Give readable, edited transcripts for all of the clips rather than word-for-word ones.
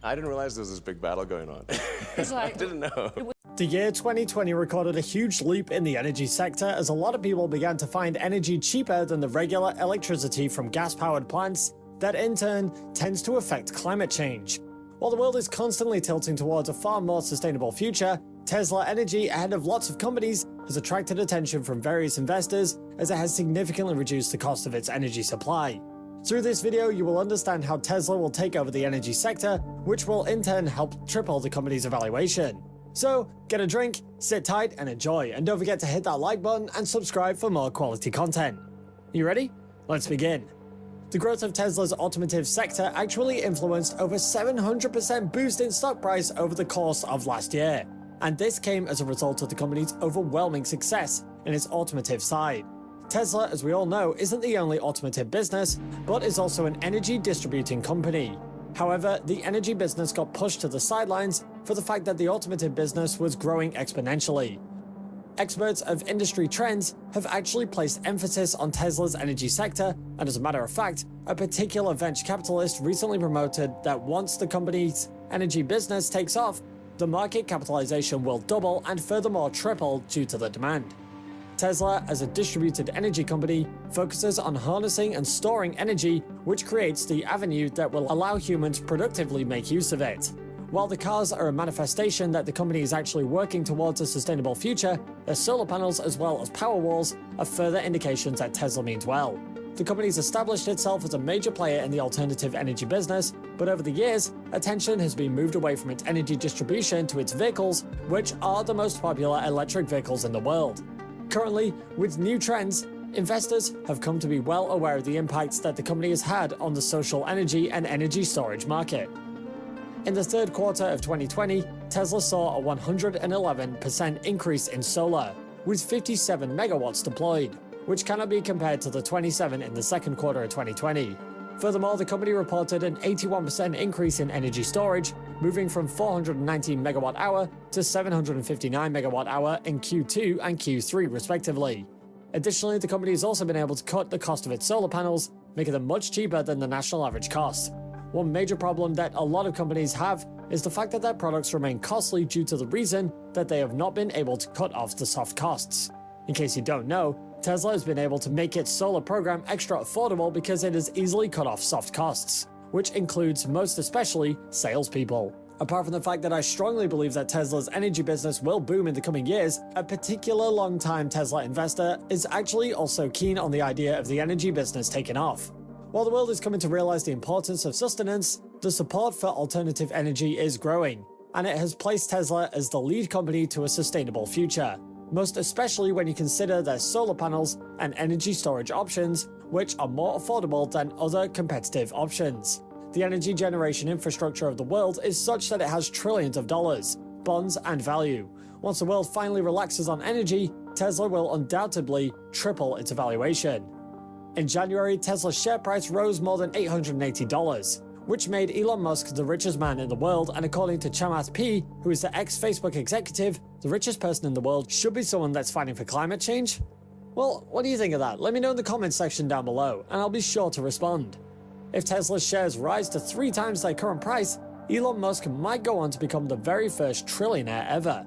I didn't realize there was this big battle going on. It's like, I didn't know. The year 2020 recorded a huge leap in the energy sector as a lot of people began to find energy cheaper than the regular electricity from gas-powered plants that in turn tends to affect climate change. While the world is constantly tilting towards a far more sustainable future, Tesla Energy, ahead of lots of companies, has attracted attention from various investors as it has significantly reduced the cost of its energy supply. Through this video, you will understand how Tesla will take over the energy sector, which will in turn help triple the company's valuation. So, get a drink, sit tight and enjoy, and don't forget to hit that like button and subscribe for more quality content. You ready? Let's begin. The growth of Tesla's automotive sector actually influenced over 700% boost in stock price over the course of last year, and this came as a result of the company's overwhelming success in its automotive side. Tesla, as we all know, isn't the only automotive business, but is also an energy distributing company. However, the energy business got pushed to the sidelines for the fact that the automotive business was growing exponentially. Experts of industry trends have actually placed emphasis on Tesla's energy sector, and as a matter of fact, a particular venture capitalist recently promoted that once the company's energy business takes off, the market capitalization will double and furthermore triple due to the demand. Tesla, as a distributed energy company, focuses on harnessing and storing energy, which creates the avenue that will allow humans productively make use of it. While the cars are a manifestation that the company is actually working towards a sustainable future, their solar panels as well as Powerwalls are further indications that Tesla means well. The company's established itself as a major player in the alternative energy business, but over the years, attention has been moved away from its energy distribution to its vehicles, which are the most popular electric vehicles in the world. Currently, with new trends, investors have come to be well aware of the impacts that the company has had on the social energy and energy storage market. In the third quarter of 2020, Tesla saw a 111% increase in solar, with 57 megawatts deployed, which cannot be compared to the 27 in the second quarter of 2020. Furthermore, the company reported an 81% increase in energy storage, moving from 419 megawatt-hour to 759 megawatt-hour in Q2 and Q3 respectively. Additionally, the company has also been able to cut the cost of its solar panels, making them much cheaper than the national average cost. One major problem that a lot of companies have is the fact that their products remain costly due to the reason that they have not been able to cut off the soft costs. In case you don't know, Tesla has been able to make its solar program extra affordable because it has easily cut off soft costs, which includes most especially salespeople. Apart from the fact that I strongly believe that Tesla's energy business will boom in the coming years, a particular long-time Tesla investor is actually also keen on the idea of the energy business taking off. While the world is coming to realize the importance of sustenance, the support for alternative energy is growing, and it has placed Tesla as the lead company to a sustainable future, most especially when you consider their solar panels and energy storage options, which are more affordable than other competitive options. The energy generation infrastructure of the world is such that it has trillions of dollars, bonds, and value. Once the world finally relaxes on energy, Tesla will undoubtedly triple its valuation. In January, Tesla's share price rose more than $880, which made Elon Musk the richest man in the world, and according to Chamath P., who is the ex-Facebook executive, the richest person in the world should be someone that's fighting for climate change? Well, what do you think of that? Let me know in the comments section down below, and I'll be sure to respond. If Tesla's shares rise to 3 times their current price, Elon Musk might go on to become the very first trillionaire ever.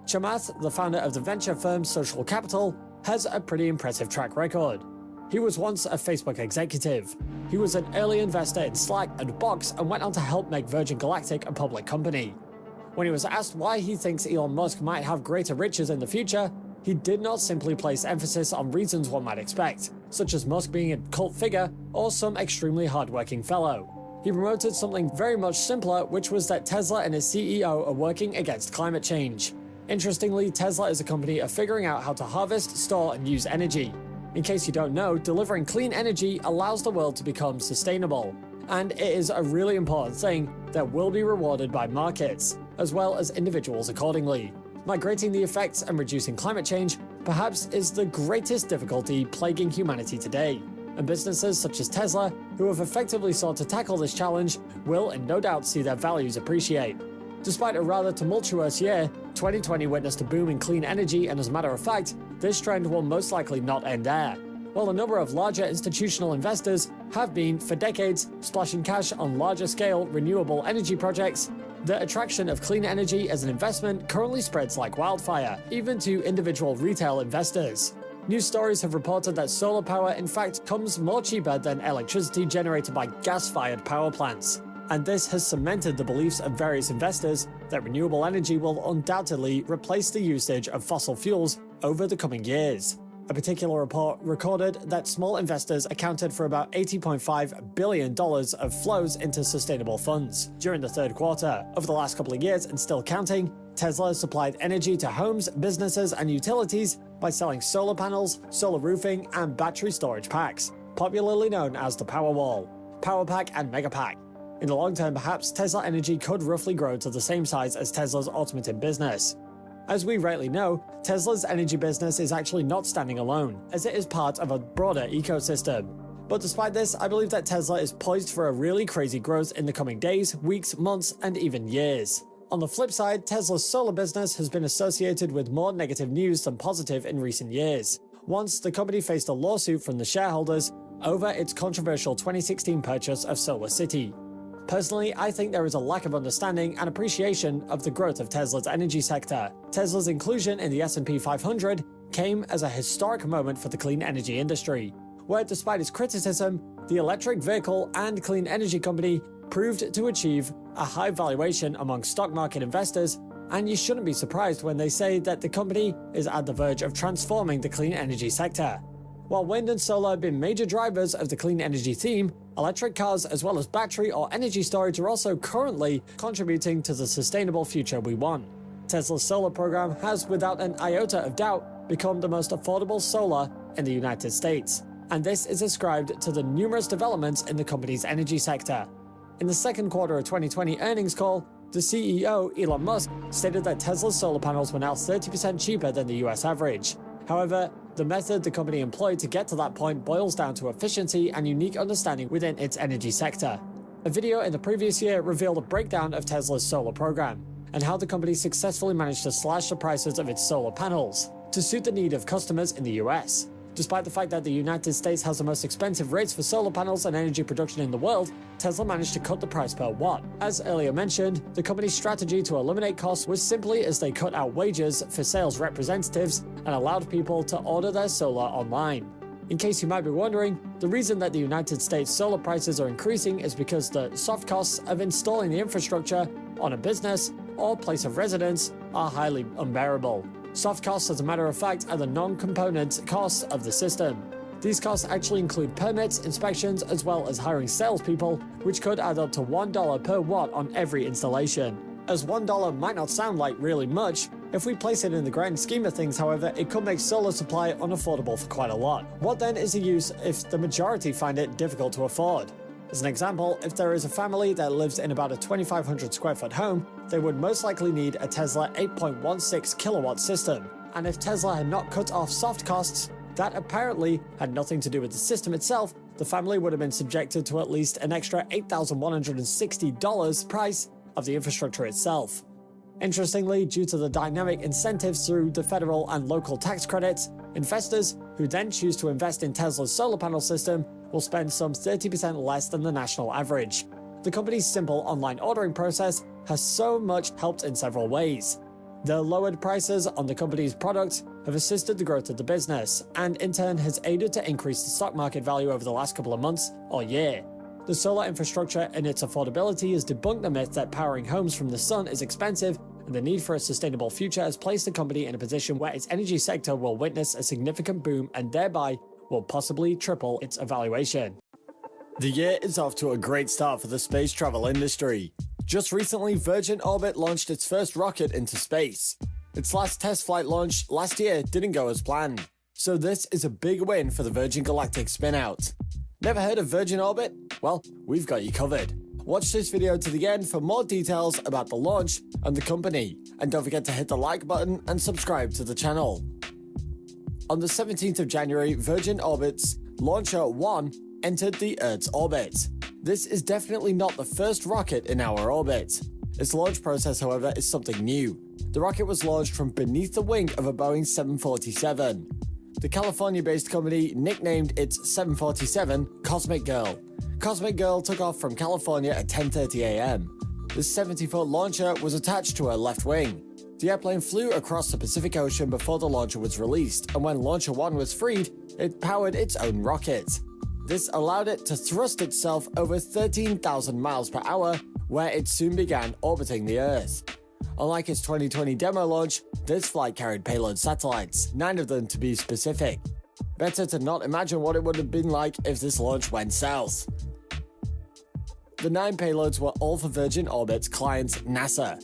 Chamath, the founder of the venture firm Social Capital, has a pretty impressive track record. He was once a Facebook executive. He was an early investor in Slack and Box and went on to help make Virgin Galactic a public company. When he was asked why he thinks Elon Musk might have greater riches in the future, he did not simply place emphasis on reasons one might expect, such as Musk being a cult figure or some extremely hardworking fellow. He promoted something very much simpler, which was that Tesla and his CEO are working against climate change. Interestingly, Tesla is a company of figuring out how to harvest, store, and use energy. In case you don't know, delivering clean energy allows the world to become sustainable, and it is a really important thing that will be rewarded by markets, as well as individuals accordingly. Migrating the effects and reducing climate change perhaps is the greatest difficulty plaguing humanity today, and businesses such as Tesla, who have effectively sought to tackle this challenge, will and no doubt see their values appreciate. Despite a rather tumultuous year, 2020 witnessed a boom in clean energy, and as a matter of fact, this trend will most likely not end there. while a number of larger institutional investors have been, for decades, splashing cash on larger-scale renewable energy projects, the attraction of clean energy as an investment currently spreads like wildfire, even to individual retail investors. News stories have reported that solar power in fact comes more cheaper than electricity generated by gas-fired power plants. And this has cemented the beliefs of various investors that renewable energy will undoubtedly replace the usage of fossil fuels over the coming years. A particular report recorded that small investors accounted for about $80.5 billion of flows into sustainable funds during the third quarter. Over the last couple of years, and still counting, Tesla supplied energy to homes, businesses, and utilities by selling solar panels, solar roofing, and battery storage packs, popularly known as the Powerwall, Powerpack, and Megapack. In the long term, perhaps Tesla Energy could roughly grow to the same size as Tesla's automotive business. As we rightly know, Tesla's energy business is actually not standing alone, as it is part of a broader ecosystem. But despite this, I believe that Tesla is poised for a really crazy growth in the coming days, weeks, months, and even years. On the flip side, Tesla's solar business has been associated with more negative news than positive in recent years. Once, the company faced a lawsuit from the shareholders over its controversial 2016 purchase of SolarCity. Personally, I think there is a lack of understanding and appreciation of the growth of Tesla's energy sector. Tesla's inclusion in the S&P 500 came as a historic moment for the clean energy industry, where despite its criticism, the electric vehicle and clean energy company proved to achieve a high valuation among stock market investors, and you shouldn't be surprised when they say that the company is at the verge of transforming the clean energy sector. While wind and solar have been major drivers of the clean energy theme, electric cars as well as battery or energy storage are also currently contributing to the sustainable future we want. Tesla's solar program has, without an iota of doubt, become the most affordable solar in the United States, and this is ascribed to the numerous developments in the company's energy sector. In the second quarter of 2020 earnings call, the CEO, Elon Musk, stated that Tesla's solar panels were now 30% cheaper than the US average. However, the method the company employed to get to that point boils down to efficiency and unique understanding within its energy sector. A video in the previous year revealed a breakdown of Tesla's solar program, and how the company successfully managed to slash the prices of its solar panels to suit the need of customers in the US. Despite the fact that the United States has the most expensive rates for solar panels and energy production in the world, Tesla managed to cut the price per watt. As earlier mentioned, the company's strategy to eliminate costs was simply as they cut out wages for sales representatives and allowed people to order their solar online. In case you might be wondering, the reason that the United States solar prices are increasing is because the soft costs of installing the infrastructure on a business or place of residence are highly unbearable. Soft costs, as a matter of fact, are the non-component costs of the system. These costs actually include permits, inspections, as well as hiring salespeople, which could add up to $1 per watt on every installation. As $1 might not sound like really much, if we place it in the grand scheme of things, however, it could make solar supply unaffordable for quite a lot. What then is the use if the majority find it difficult to afford? As an example, if there is a family that lives in about a 2,500 square foot home, they would most likely need a Tesla 8.16 kilowatt system. And if Tesla had not cut off soft costs, that apparently had nothing to do with the system itself, the family would have been subjected to at least an extra $8,160 price of the infrastructure itself. Interestingly, due to the dynamic incentives through the federal and local tax credits, investors who then choose to invest in Tesla's solar panel system will spend some 30% less than the national average. The company's simple online ordering process has so much helped in several ways. The lowered prices on the company's products have assisted the growth of the business, and in turn has aided to increase the stock market value over the last couple of months or year. The solar infrastructure and its affordability has debunked the myth that powering homes from the sun is expensive, and the need for a sustainable future has placed the company in a position where its energy sector will witness a significant boom and thereby will possibly triple its evaluation. The year is off to a great start for the space travel industry. Just recently, Virgin Orbit launched its first rocket into space. Its last test flight launch last year didn't go as planned, so this is a big win for the Virgin Galactic spin-out. Never heard of Virgin Orbit? Well, we've got you covered. Watch this video to the end for more details about the launch and the company, and don't forget to hit the like button and subscribe to the channel. On the 17th of January, Virgin Orbit's Launcher 1 entered the Earth's orbit. This is definitely not the first rocket in our orbit. Its launch process, however, is something new. The rocket was launched from beneath the wing of a Boeing 747. The California-based company nicknamed its 747 Cosmic Girl. Cosmic Girl took off from California at 10:30 a.m. The 70-foot launcher was attached to her left wing. The airplane flew across the Pacific Ocean before the launcher was released, and when Launcher 1 was freed, it powered its own rocket. This allowed it to thrust itself over 13,000 miles per hour, where it soon began orbiting the Earth. Unlike its 2020 demo launch, this flight carried payload satellites, 9 of them to be specific. Better to not imagine what it would have been like if this launch went south. The 9 payloads were all for Virgin Orbit's client, NASA.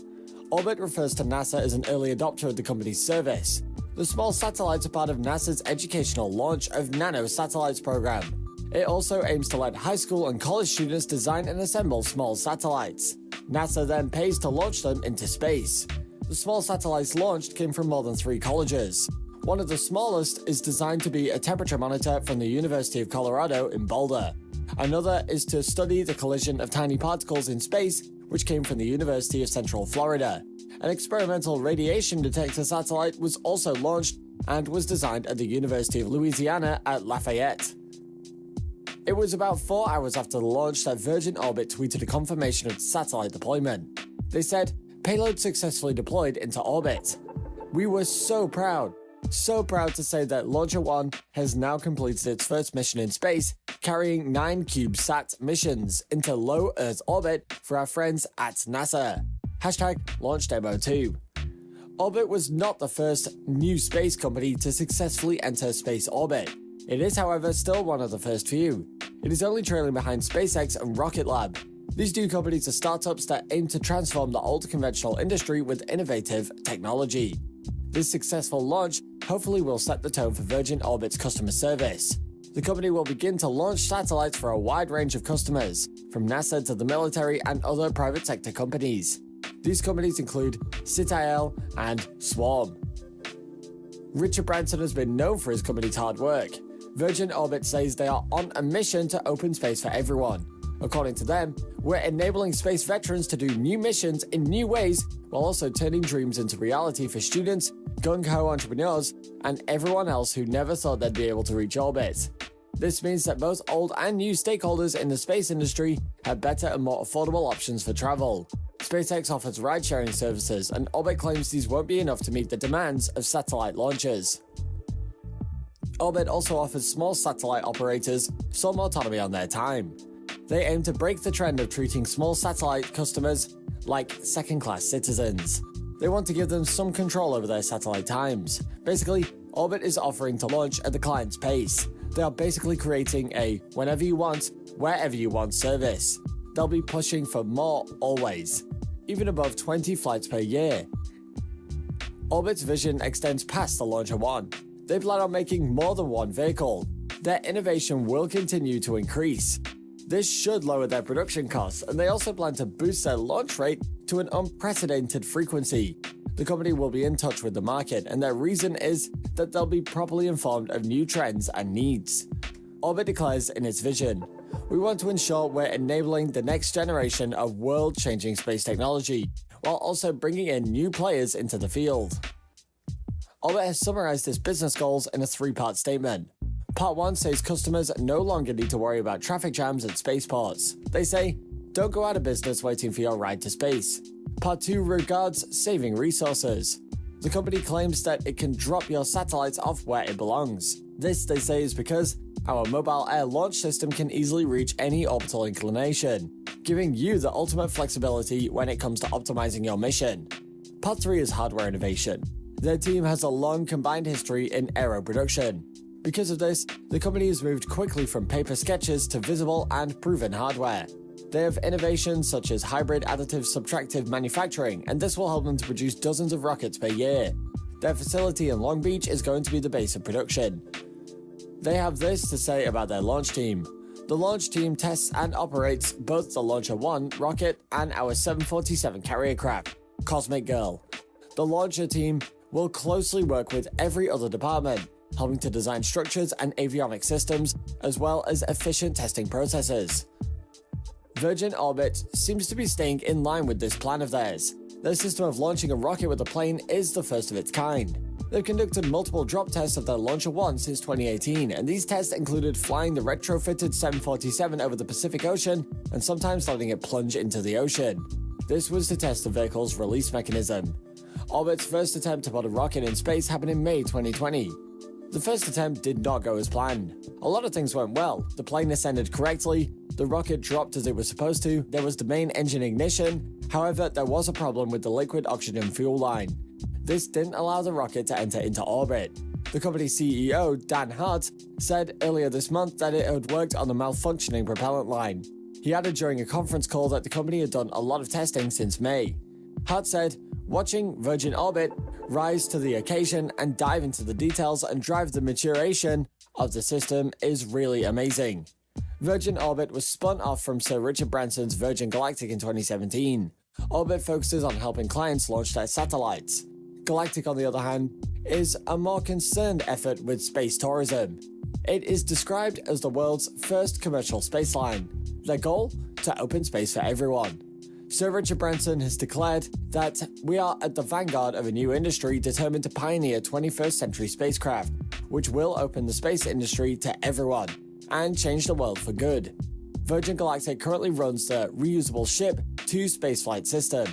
Orbit refers to NASA as an early adopter of the company's service. The small satellites are part of NASA's educational launch of Nano Satellites program. It also aims to let high school and college students design and assemble small satellites. NASA then pays to launch them into space. The small satellites launched came from more than 3 colleges. One of the smallest is designed to be a temperature monitor from the University of Colorado in Boulder. Another is to study the collision of tiny particles in space, which came from the University of Central Florida. An experimental radiation detector satellite was also launched and was designed at the University of Louisiana at Lafayette. It was about 4 hours after the launch that Virgin Orbit tweeted a confirmation of the satellite deployment. They said, "Payload successfully deployed into orbit. We were so proud to say that Launcher 1 has now completed its first mission in space, carrying 9 CubeSat missions into low Earth orbit for our friends at NASA. #LaunchDemo2. Orbit was not the first new space company to successfully enter space orbit. It is, however, still one of the first few. It is only trailing behind SpaceX and Rocket Lab. These two companies are startups that aim to transform the old conventional industry with innovative technology. This successful launch hopefully will set the tone for Virgin Orbit's customer service. The company will begin to launch satellites for a wide range of customers, from NASA to the military and other private sector companies. These companies include Citadel and Swarm. Richard Branson has been known for his company's hard work. Virgin Orbit says they are on a mission to open space for everyone. According to them, we're enabling space veterans to do new missions in new ways while also turning dreams into reality for students, gung-ho entrepreneurs, and everyone else who never thought they'd be able to reach orbit. This means that both old and new stakeholders in the space industry have better and more affordable options for travel. SpaceX offers ride-sharing services, and Orbit claims these won't be enough to meet the demands of satellite launches. Orbit also offers small satellite operators some autonomy on their time. They aim to break the trend of treating small satellite customers like second-class citizens. They want to give them some control over their satellite times. Basically, Orbit is offering to launch at the client's pace. They are basically creating a whenever you want, wherever you want service. They'll be pushing for more always, even above 20 flights per year. Orbit's vision extends past the Launcher 1. They plan on making more than one vehicle. Their innovation will continue to increase. This should lower their production costs, and they also plan to boost their launch rate to an unprecedented frequency. The company will be in touch with the market, and their reason is that they'll be properly informed of new trends and needs. Orbit declares in its vision, "We want to ensure we're enabling the next generation of world-changing space technology, while also bringing in new players into the field." Orbit has summarized its business goals in a 3-part statement. Part 1 says customers no longer need to worry about traffic jams at spaceports. They say, "Don't go out of business waiting for your ride to space." Part 2 regards saving resources. The company claims that it can drop your satellites off where it belongs. This, they say, is because our mobile air launch system can easily reach any orbital inclination, giving you the ultimate flexibility when it comes to optimizing your mission. Part 3 is hardware innovation. Their team has a long combined history in aero production. Because of this, the company has moved quickly from paper sketches to visible and proven hardware. They have innovations such as hybrid additive subtractive manufacturing, and this will help them to produce dozens of rockets per year. Their facility in Long Beach is going to be the base of production. They have this to say about their launch team. The launch team tests and operates both the Launcher 1 rocket and our 747 carrier craft, Cosmic Girl. The launcher team will closely work with every other department, helping to design structures and avionics systems, as well as efficient testing processes. Virgin Orbit seems to be staying in line with this plan of theirs. Their system of launching a rocket with a plane is the first of its kind. They've conducted multiple drop tests of their Launcher 1 since 2018, and these tests included flying the retrofitted 747 over the Pacific Ocean and sometimes letting it plunge into the ocean. This was to test the vehicle's release mechanism. Orbit's first attempt to put a rocket in space happened in May 2020. The first attempt did not go as planned. A lot of things went well. The plane ascended correctly, the rocket dropped as it was supposed to, there was the main engine ignition. However, there was a problem with the liquid oxygen fuel line. This didn't allow the rocket to enter into orbit. The company's CEO, Dan Hart, said earlier this month that it had worked on the malfunctioning propellant line. He added during a conference call that the company had done a lot of testing since May. Hart said, "Watching Virgin Orbit rise to the occasion and dive into the details and drive the maturation of the system is really amazing." Virgin Orbit was spun off from Sir Richard Branson's Virgin Galactic in 2017. Orbit focuses on helping clients launch their satellites. Galactic, on the other hand, is a more concerned effort with space tourism. It is described as the world's first commercial space line. Their goal? To open space for everyone. Sir Richard Branson has declared that we are at the vanguard of a new industry determined to pioneer 21st century spacecraft, which will open the space industry to everyone and change the world for good. Virgin Galactic currently runs the reusable ship to spaceflight system.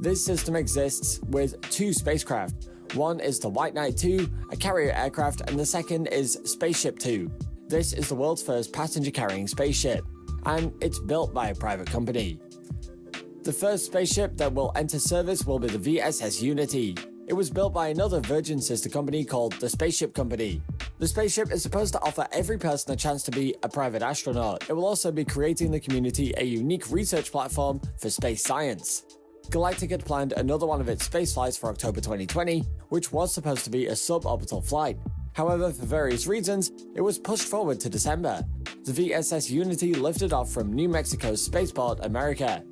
This system exists with two spacecraft. One is the White Knight 2, a carrier aircraft, and the second is Spaceship 2. This is the world's first passenger-carrying spaceship, and it's built by a private company. The first spaceship that will enter service will be the VSS Unity. It was built by another Virgin sister company called the Spaceship Company. The spaceship is supposed to offer every person a chance to be a private astronaut. It will also be creating the community a unique research platform for space science. Galactic had planned another one of its space flights for October 2020, which was supposed to be a suborbital flight. However, for various reasons, it was pushed forward to December. The VSS Unity lifted off from New Mexico's spaceport, America.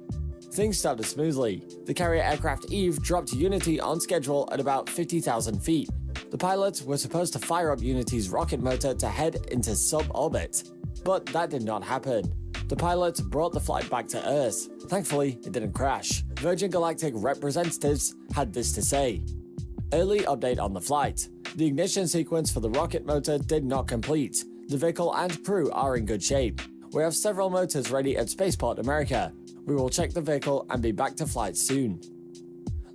Things started smoothly. The carrier aircraft Eve dropped Unity on schedule at about 50,000 feet. The pilots were supposed to fire up Unity's rocket motor to head into suborbit, but that did not happen. The pilots brought the flight back to Earth. Thankfully, it didn't crash. Virgin Galactic representatives had this to say. Early update on the flight. The ignition sequence for the rocket motor did not complete. The vehicle and crew are in good shape. We have several motors ready at Spaceport America. We will check the vehicle and be back to flight soon.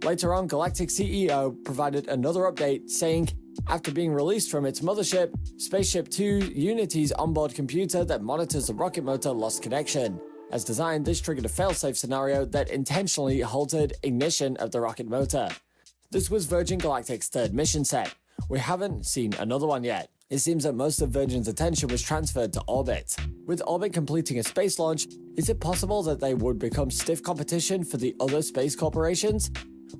Later on, Galactic CEO provided another update saying, after being released from its mothership, Spaceship 2 Unity's onboard computer that monitors the rocket motor lost connection. As designed, this triggered a failsafe scenario that intentionally halted ignition of the rocket motor. This was Virgin Galactic's third mission set. We haven't seen another one yet. It seems that most of Virgin's attention was transferred to Orbit. With Orbit completing a space launch, is it possible that they would become stiff competition for the other space corporations?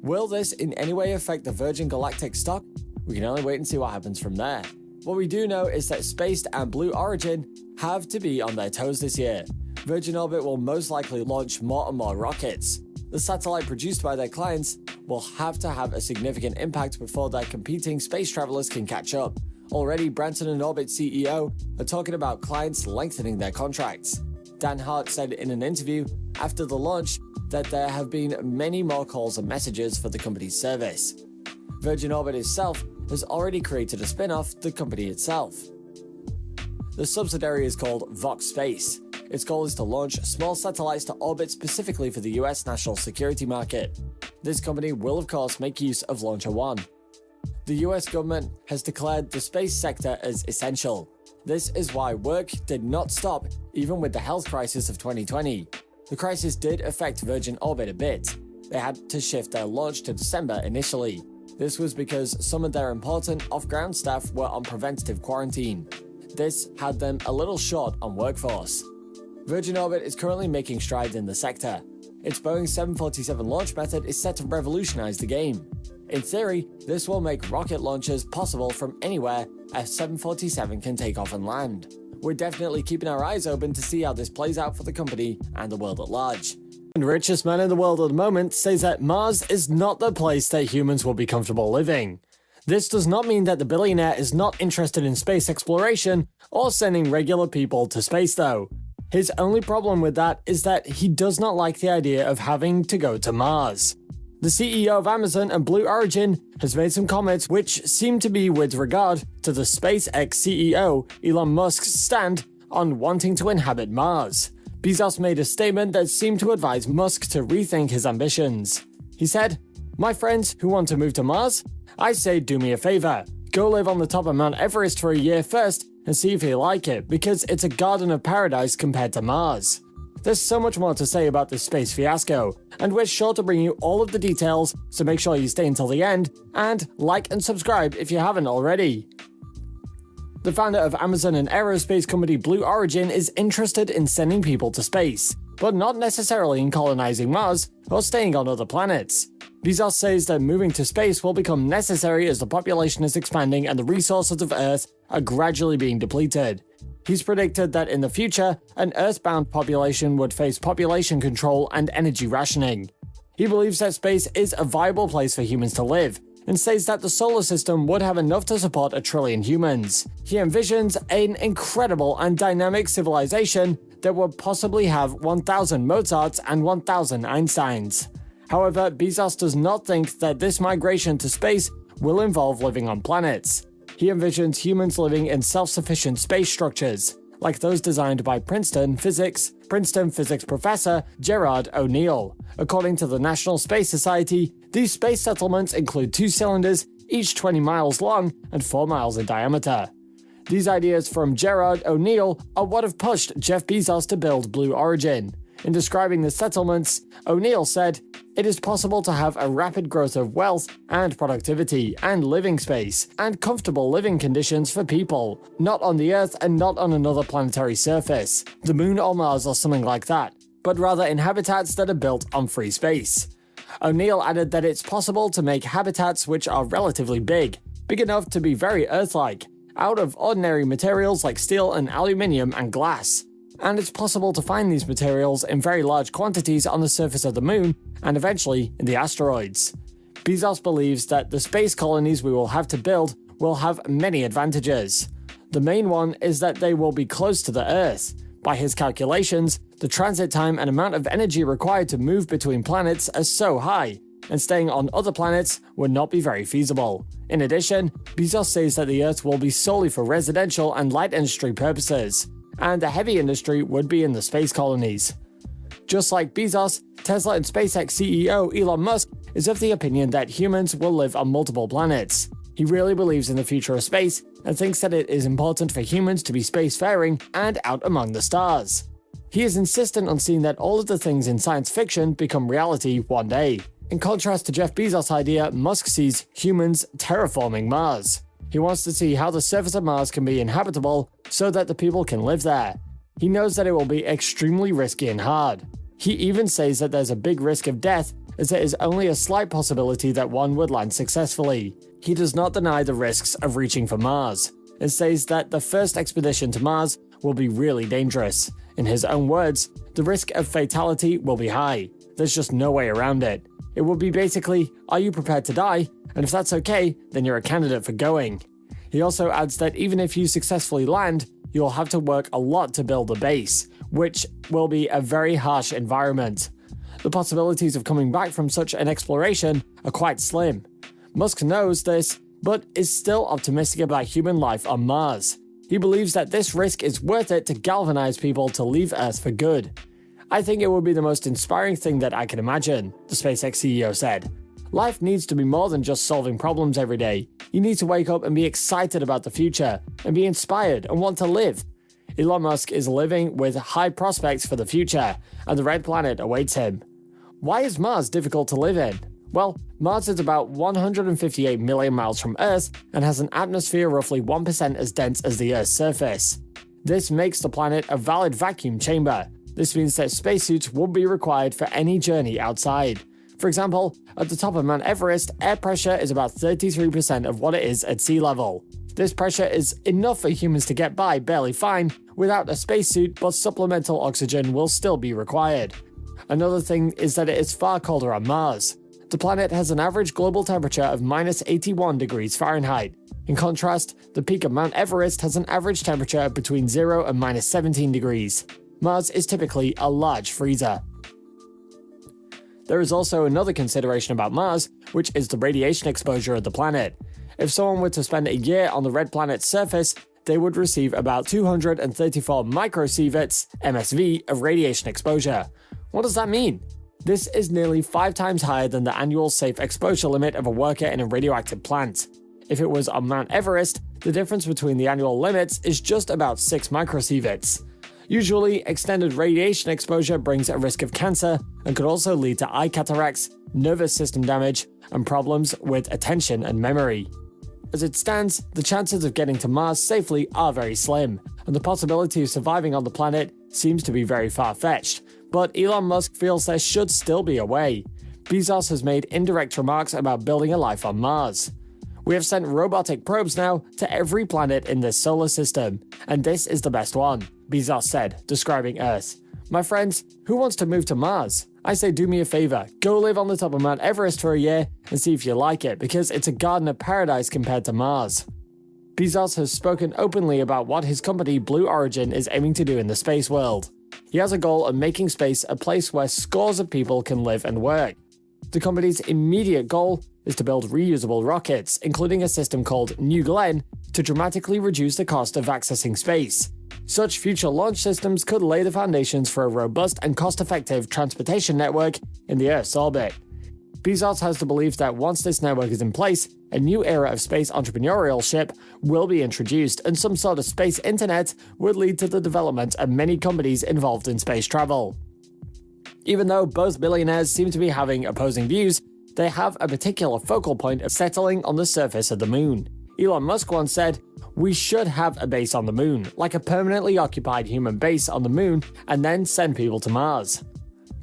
Will this in any way affect the Virgin Galactic stock? We can only wait and see what happens from there. What we do know is that Spaced and Blue Origin have to be on their toes this year. Virgin Orbit will most likely launch more and more rockets. The satellite produced by their clients will have to have a significant impact before their competing space travelers can catch up. Already, Branson and Orbit CEO are talking about clients lengthening their contracts. Dan Hart said in an interview after the launch that there have been many more calls and messages for the company's service. Virgin Orbit itself has already created a spin-off, the company itself. The subsidiary is called Vox Space. Its goal is to launch small satellites to orbit specifically for the US national security market. This company will of course make use of Launcher 1. The US government has declared the space sector as essential. This is why work did not stop even with the health crisis of 2020. The crisis did affect Virgin Orbit a bit. They had to shift their launch to December initially. This was because some of their important off-ground staff were on preventative quarantine. This had them a little short on workforce. Virgin Orbit is currently making strides in the sector. Its Boeing 747 launch method is set to revolutionize the game. In theory, this will make rocket launches possible from anywhere a 747 can take off and land. We're definitely keeping our eyes open to see how this plays out for the company and the world at large. The richest man in the world at the moment says that Mars is not the place that humans will be comfortable living. This does not mean that the billionaire is not interested in space exploration or sending regular people to space though. His only problem with that is that he does not like the idea of having to go to Mars. The CEO of Amazon and Blue Origin has made some comments which seem to be with regard to the SpaceX CEO Elon Musk's stand on wanting to inhabit Mars. Bezos made a statement that seemed to advise Musk to rethink his ambitions. He said, "My friends who want to move to Mars, I say do me a favor. Go live on the top of Mount Everest for a year first and see if you like it, because it's a garden of paradise compared to Mars." There's so much more to say about this space fiasco, and we're sure to bring you all of the details, so make sure you stay until the end, and like and subscribe if you haven't already. The founder of Amazon and aerospace company Blue Origin is interested in sending people to space, but not necessarily in colonizing Mars or staying on other planets. Bezos says that moving to space will become necessary as the population is expanding and the resources of Earth are gradually being depleted. He's predicted that in the future, an Earthbound population would face population control and energy rationing. He believes that space is a viable place for humans to live, and says that the solar system would have enough to support 1 trillion humans. He envisions an incredible and dynamic civilization that would possibly have 1,000 Mozarts and 1,000 Einsteins. However, Bezos does not think that this migration to space will involve living on planets. He envisions humans living in self-sufficient space structures, like those designed by Princeton physics professor Gerard O'Neill. According to the National Space Society, these space settlements include 2 cylinders, each 20 miles long and 4 miles in diameter. These ideas from Gerard O'Neill are what have pushed Jeff Bezos to build Blue Origin. In describing the settlements, O'Neill said, "It is possible to have a rapid growth of wealth and productivity and living space and comfortable living conditions for people, not on the Earth and not on another planetary surface, the Moon or Mars or something like that, but rather in habitats that are built on free space." O'Neill added that it's possible to make habitats which are relatively big enough to be very Earth-like, out of ordinary materials like steel and aluminium and glass. And it's possible to find these materials in very large quantities on the surface of the Moon, and eventually in the asteroids. Bezos believes that the space colonies we will have to build will have many advantages. The main one is that they will be close to the Earth. By his calculations, the transit time and amount of energy required to move between planets are so high, and staying on other planets would not be very feasible. In addition, Bezos says that the Earth will be solely for residential and light industry purposes, and the heavy industry would be in the space colonies. Just like Bezos, Tesla and SpaceX CEO Elon Musk is of the opinion that humans will live on multiple planets. He really believes in the future of space and thinks that it is important for humans to be spacefaring and out among the stars. He is insistent on seeing that all of the things in science fiction become reality one day. In contrast to Jeff Bezos' idea, Musk sees humans terraforming Mars. He wants to see how the surface of Mars can be inhabitable so that the people can live there. He knows that it will be extremely risky and hard. He even says that there's a big risk of death, as there is only a slight possibility that one would land successfully. He does not deny the risks of reaching for Mars, and says that the first expedition to Mars will be really dangerous. In his own words, the risk of fatality will be high. There's just no way around it. It would be basically, are you prepared to die? And if that's okay, then you're a candidate for going. He also adds that even if you successfully land, you'll have to work a lot to build a base, which will be a very harsh environment. The possibilities of coming back from such an exploration are quite slim. Musk knows this, but is still optimistic about human life on Mars. He believes that this risk is worth it to galvanize people to leave Earth for good. "I think it would be the most inspiring thing that I can imagine," the SpaceX CEO said. "Life needs to be more than just solving problems every day. You need to wake up and be excited about the future, and be inspired and want to live." Elon Musk is living with high prospects for the future, and the red planet awaits him. Why is Mars difficult to live in? Well, Mars is about 158 million miles from Earth and has an atmosphere roughly 1% as dense as the Earth's surface. This makes the planet a valid vacuum chamber. This means that spacesuits would be required for any journey outside. For example, at the top of Mount Everest, air pressure is about 33% of what it is at sea level. This pressure is enough for humans to get by barely fine without a spacesuit, but supplemental oxygen will still be required. Another thing is that it is far colder on Mars. The planet has an average global temperature of minus 81 degrees Fahrenheit. In contrast, the peak of Mount Everest has an average temperature of between 0 and minus 17 degrees. Mars is typically a large freezer. There is also another consideration about Mars, which is the radiation exposure of the planet. If someone were to spend a year on the red planet's surface, they would receive about 234 microsieverts (MSV) of radiation exposure. What does that mean? This is nearly 5 times higher than the annual safe exposure limit of a worker in a radioactive plant. If it was on Mount Everest, the difference between the annual limits is just about 6 microsieverts. Usually, extended radiation exposure brings a risk of cancer and could also lead to eye cataracts, nervous system damage, and problems with attention and memory. As it stands, the chances of getting to Mars safely are very slim, and the possibility of surviving on the planet seems to be very far-fetched, but Elon Musk feels there should still be a way. Bezos has made indirect remarks about building a life on Mars. We have sent robotic probes now to every planet in this solar system, and this is the best one, Bezos said, describing Earth. My friends, who wants to move to Mars? I say do me a favor, go live on the top of Mount Everest for a year and see if you like it, because it's a garden of paradise compared to Mars. Bezos has spoken openly about what his company Blue Origin is aiming to do in the space world. He has a goal of making space a place where scores of people can live and work. The company's immediate goal is to build reusable rockets, including a system called New Glenn, to dramatically reduce the cost of accessing space. Such future launch systems could lay the foundations for a robust and cost-effective transportation network in the Earth's orbit. Bezos has the belief that once this network is in place, a new era of space entrepreneurship will be introduced, and some sort of space internet would lead to the development of many companies involved in space travel. Even though both billionaires seem to be having opposing views, they have a particular focal point of settling on the surface of the moon. Elon Musk once said, "We should have a base on the moon, like a permanently occupied human base on the moon, and then send people to Mars."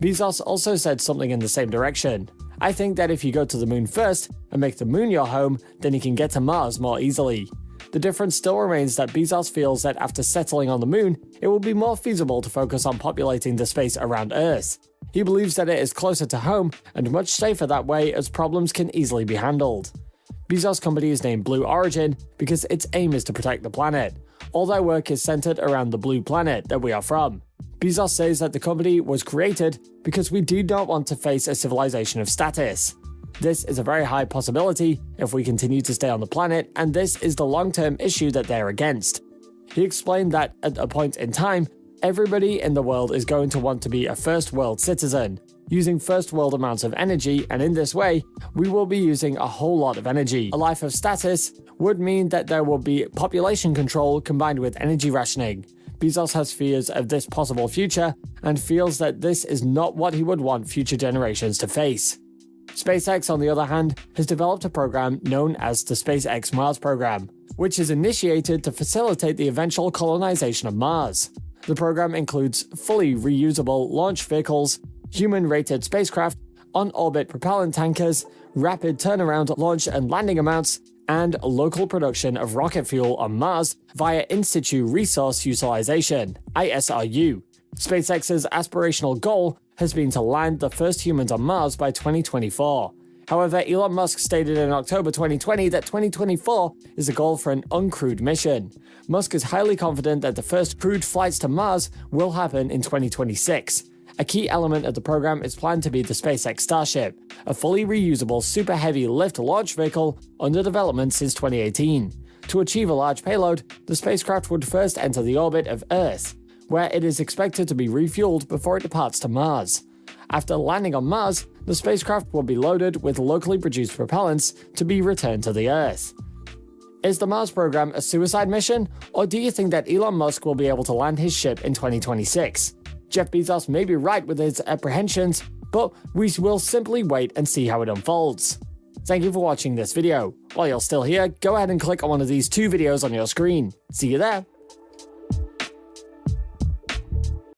Bezos also said something in the same direction. "I think that if you go to the moon first and make the moon your home, then you can get to Mars more easily." The difference still remains that Bezos feels that after settling on the moon, it will be more feasible to focus on populating the space around Earth. He believes that it is closer to home and much safer that way, as problems can easily be handled. Bezos' company is named Blue Origin because its aim is to protect the planet. All their work is centered around the blue planet that we are from. Bezos says that the company was created because we do not want to face a civilization of status. This is a very high possibility if we continue to stay on the planet, and this is the long-term issue that they're against. He explained that at a point in time, everybody in the world is going to want to be a first world citizen, using first world amounts of energy, and in this way, we will be using a whole lot of energy. A life of status would mean that there will be population control combined with energy rationing. Bezos has fears of this possible future and feels that this is not what he would want future generations to face. SpaceX, on the other hand, has developed a program known as the SpaceX Mars program, which is initiated to facilitate the eventual colonization of Mars. The program includes fully reusable launch vehicles, human-rated spacecraft, on-orbit propellant tankers, rapid turnaround launch and landing amounts, and local production of rocket fuel on Mars via in-situ resource utilization, ISRU. SpaceX's aspirational goal has been to land the first humans on Mars by 2024. However, Elon Musk stated in October 2020 that 2024 is a goal for an uncrewed mission. Musk is highly confident that the first crewed flights to Mars will happen in 2026. A key element of the program is planned to be the SpaceX Starship, a fully reusable super heavy lift launch vehicle under development since 2018. To achieve a large payload, the spacecraft would first enter the orbit of Earth, where it is expected to be refueled before it departs to Mars. After landing on Mars, the spacecraft will be loaded with locally produced propellants to be returned to the Earth. Is the Mars program a suicide mission, or do you think that Elon Musk will be able to land his ship in 2026? Jeff Bezos may be right with his apprehensions, but we will simply wait and see how it unfolds. Thank you for watching this video. While you're still here, go ahead and click on one of these 2 videos on your screen. See you there!